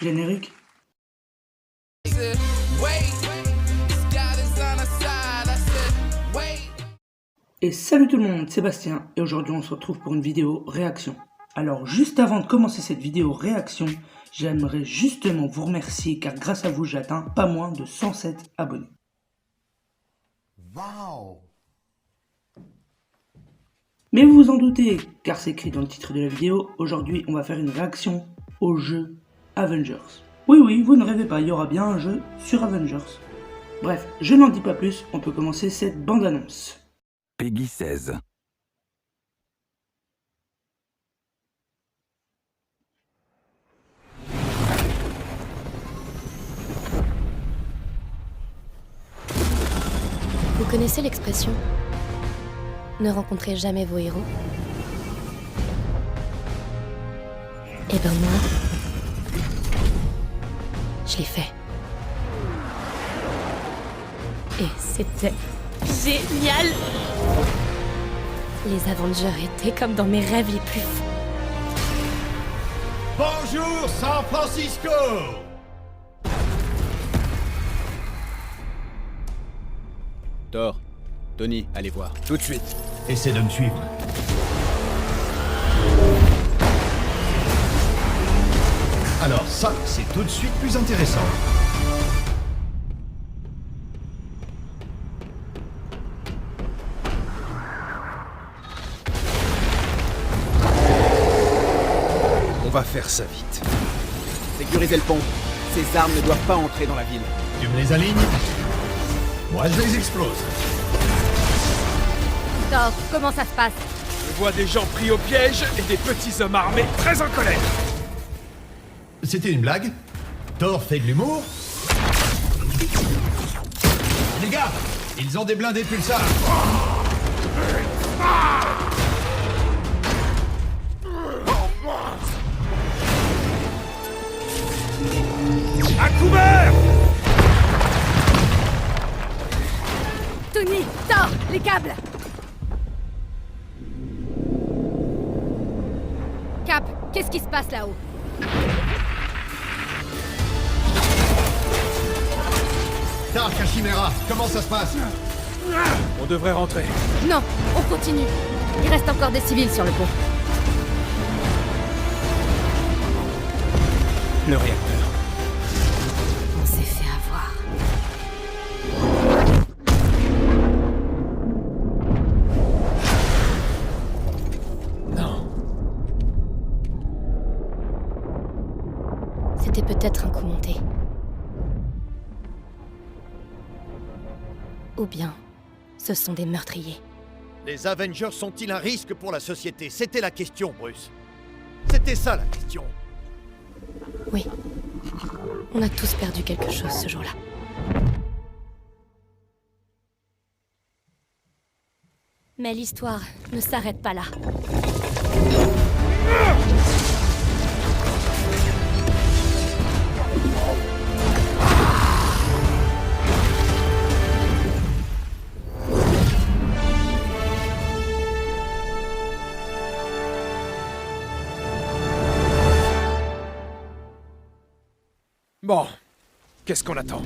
Générique. Et salut tout le monde, c'est Bastien, et aujourd'hui on se retrouve pour une vidéo réaction. Alors juste avant de commencer cette vidéo réaction, j'aimerais justement vous remercier car grâce à vous j'ai atteint pas moins de 107 abonnés. Wow. Mais vous vous en doutez, car c'est écrit dans le titre de la vidéo, aujourd'hui on va faire une réaction au jeu Avengers. Oui, vous ne rêvez pas, il y aura bien un jeu sur Avengers. Bref, je n'en dis pas plus, on peut commencer cette bande-annonce. Peggy 16. Vous connaissez l'expression « Ne rencontrez jamais vos héros » ? Eh ben moi, je l'ai fait. Et c'était génial! Les Avengers étaient comme dans mes rêves les plus fous. Bonjour San Francisco. Thor, Tony, allez voir, tout de suite. Essaie de me suivre. Alors ça, c'est tout de suite plus intéressant. On va faire ça vite. Sécurisez le pont. Ces armes ne doivent pas entrer dans la ville. Tu me les alignes? Moi, je les explose. Thor, comment ça se passe? Je vois des gens pris au piège et des petits hommes armés très en colère. C'était une blague? Thor fait de l'humour? Les gars, ils ont des blindés pulsars. À couvert! Tony, Thor, les câbles! Cap, qu'est-ce qui se passe là-haut? Dark à Chimera, comment ça se passe? On devrait rentrer. Non, on continue. Il reste encore des civils sur le pont. Le réacteur. On s'est fait avoir. Non. C'était peut-être un coup monté. Ou bien, ce sont des meurtriers. Les Avengers sont-ils un risque pour la société? C'était la question, Bruce. C'était ça la question. Oui. On a tous perdu quelque chose ce jour-là. Mais l'histoire ne s'arrête pas là. Bon, qu'est-ce qu'on attend?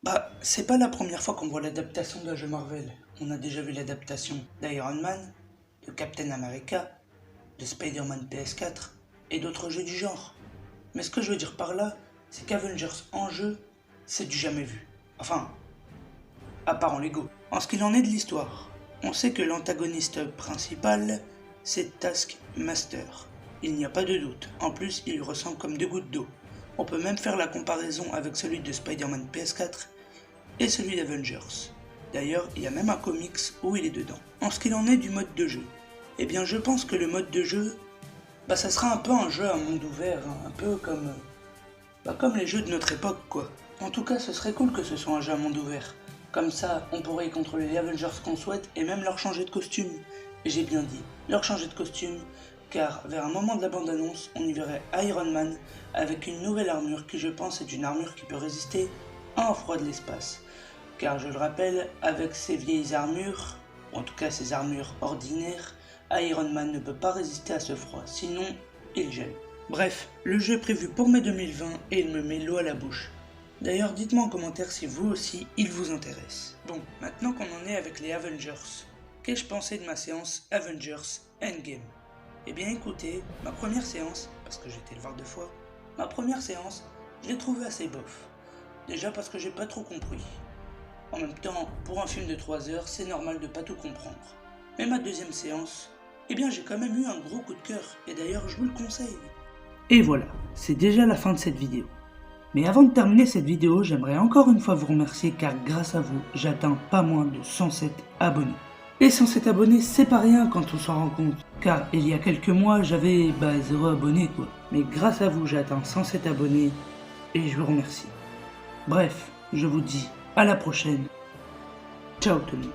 Bah, c'est pas la première fois qu'on voit l'adaptation d'un jeu Marvel. On a déjà vu l'adaptation d'Iron Man, de Captain America, de Spider-Man PS4 et d'autres jeux du genre. Mais ce que je veux dire par là, c'est qu'Avengers en jeu, c'est du jamais vu. Enfin, à part en Lego. En ce qu'il en est de l'histoire, on sait que l'antagoniste principal, c'est Taskmaster. Il n'y a pas de doute. En plus, il lui ressemble comme deux gouttes d'eau. On peut même faire la comparaison avec celui de Spider-Man PS4 et celui d'Avengers. D'ailleurs, il y a même un comics où il est dedans. En ce qu'il en est du mode de jeu, eh bien je pense que le mode de jeu, ça sera un peu un jeu à monde ouvert, hein, un peu comme les jeux de notre époque quoi. En tout cas, ce serait cool que ce soit un jeu à monde ouvert. Comme ça, on pourrait y contrôler les Avengers qu'on souhaite et même leur changer de costume. Et j'ai bien dit, leur changer de costume, car vers un moment de la bande-annonce, on y verrait Iron Man avec une nouvelle armure qui je pense est une armure qui peut résister à un froid de l'espace. Car je le rappelle, avec ces vieilles armures, ou en tout cas ses armures ordinaires, Iron Man ne peut pas résister à ce froid, sinon il gèle. Bref, le jeu est prévu pour mai 2020 et il me met l'eau à la bouche. D'ailleurs, dites-moi en commentaire si vous aussi il vous intéresse. Bon, maintenant qu'on en est avec les Avengers, qu'ai-je pensé de ma séance Avengers Endgame? Eh bien écoutez, ma première séance, parce que j'étais le voir 2 fois, ma première séance, je l'ai trouvée assez bof. Déjà parce que j'ai pas trop compris. En même temps, pour un film de 3 heures, c'est normal de pas tout comprendre. Mais ma deuxième séance, eh bien j'ai quand même eu un gros coup de cœur, et d'ailleurs je vous le conseille. Et voilà, c'est déjà la fin de cette vidéo. Mais avant de terminer cette vidéo, j'aimerais encore une fois vous remercier car grâce à vous, j'atteins pas moins de 107 abonnés. Et 107 abonnés, c'est pas rien quand on s'en rend compte. Car il y a quelques mois, j'avais 0 abonnés quoi. Mais grâce à vous, j'ai atteint 107 abonnés et je vous remercie. Bref, je vous dis à la prochaine. Ciao tout le monde.